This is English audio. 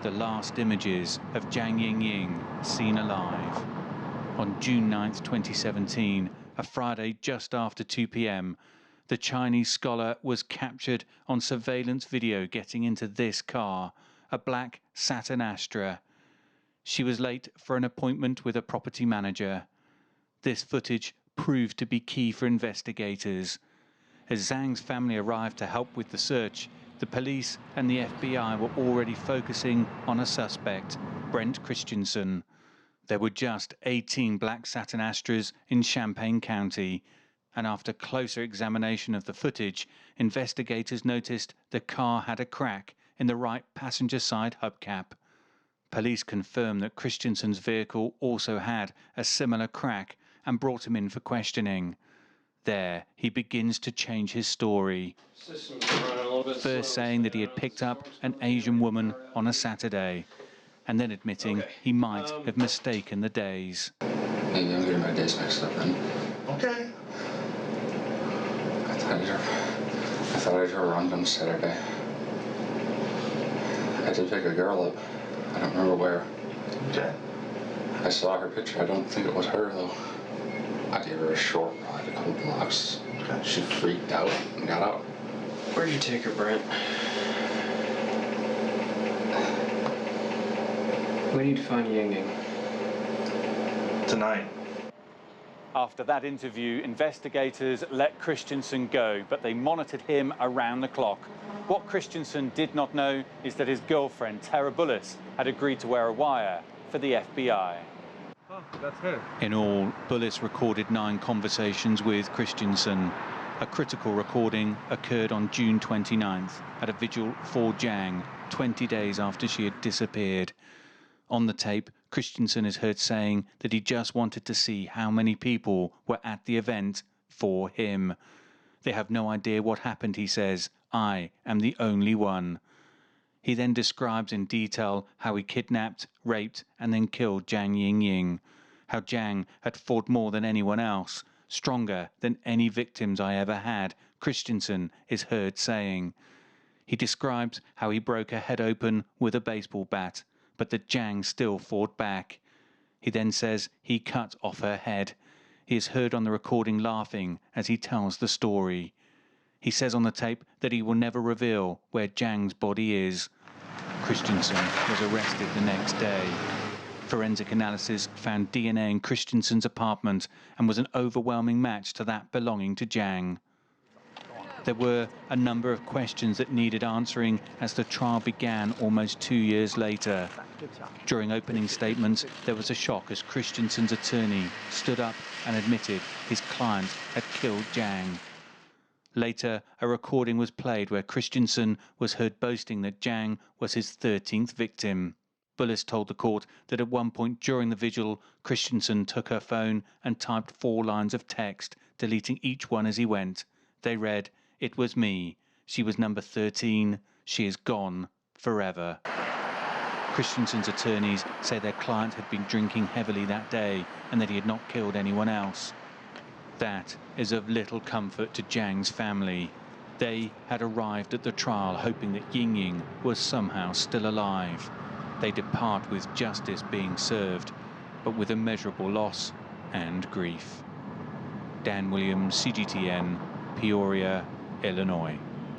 The last images of Jiang Yingying seen alive. On June 9th, 2017, a Friday just after 2 p.m, the Chinese scholar was captured on surveillance video getting into this car, a black Saturn Astra. She was late for an appointment with a property manager. This footage proved to be key for investigators. As Zhang's family arrived to help with the search, the police and the FBI were already focusing on a suspect, Brent Christensen. There were just 18 black Saturn Astras in Champaign County, and after closer examination of the footage, investigators noticed the car had a crack in the right passenger side hubcap. Police confirmed that Christensen's vehicle also had a similar crack and brought him in for questioning. There, he begins to change his story. First saying that he had picked up an Asian woman on a Saturday, and then admitting he might have mistaken the days. Maybe I'm getting my days mixed up then. Okay. I thought I drove around on Saturday. I did pick a girl up. I don't remember where. Okay. I saw her picture. I don't think it was her, though. I gave her a short ride, a couple blocks. Okay. She freaked out and got out. Where'd you take her, Brent? We need to find Yingying. Tonight. After that interview, investigators let Christensen go, but they monitored him around the clock. What Christensen did not know is that his girlfriend, Tara Bullis, had agreed to wear a wire for the FBI. Oh, that's her. In all, Bullis recorded 9 conversations with Christensen. A critical recording occurred on June 29th at a vigil for Jiang, 20 days after she had disappeared. On the tape, Christensen is heard saying that he just wanted to see how many people were at the event for him. They have no idea what happened, he says. I am the only one. He then describes in detail how he kidnapped, raped, and then killed Jiang Yingying. How Jiang had fought more than anyone else, stronger than any victims I ever had, Christensen is heard saying. He describes how he broke her head open with a baseball bat, but that Jiang still fought back. He then says he cut off her head. He is heard on the recording laughing as he tells the story. He says on the tape that he will never reveal where Jiang's body is. Christensen was arrested the next day. Forensic analysis found DNA in Christensen's apartment and was an overwhelming match to that belonging to Jiang. There were a number of questions that needed answering as the trial began almost 2 years later. During opening statements, there was a shock as Christensen's attorney stood up and admitted his client had killed Jiang. Later, a recording was played where Christensen was heard boasting that Jiang was his 13th victim. Bullis told the court that at one point during the vigil, Christensen took her phone and typed 4 lines of text, deleting each one as he went. They read, "It was me. She was number 13. She is gone forever." Christensen's attorneys say their client had been drinking heavily that day and that he had not killed anyone else. That is of little comfort to Jiang's family. They had arrived at the trial hoping that Yingying was somehow still alive. They depart with justice being served, but with immeasurable loss and grief. Dan Williams, CGTN, Peoria, Illinois.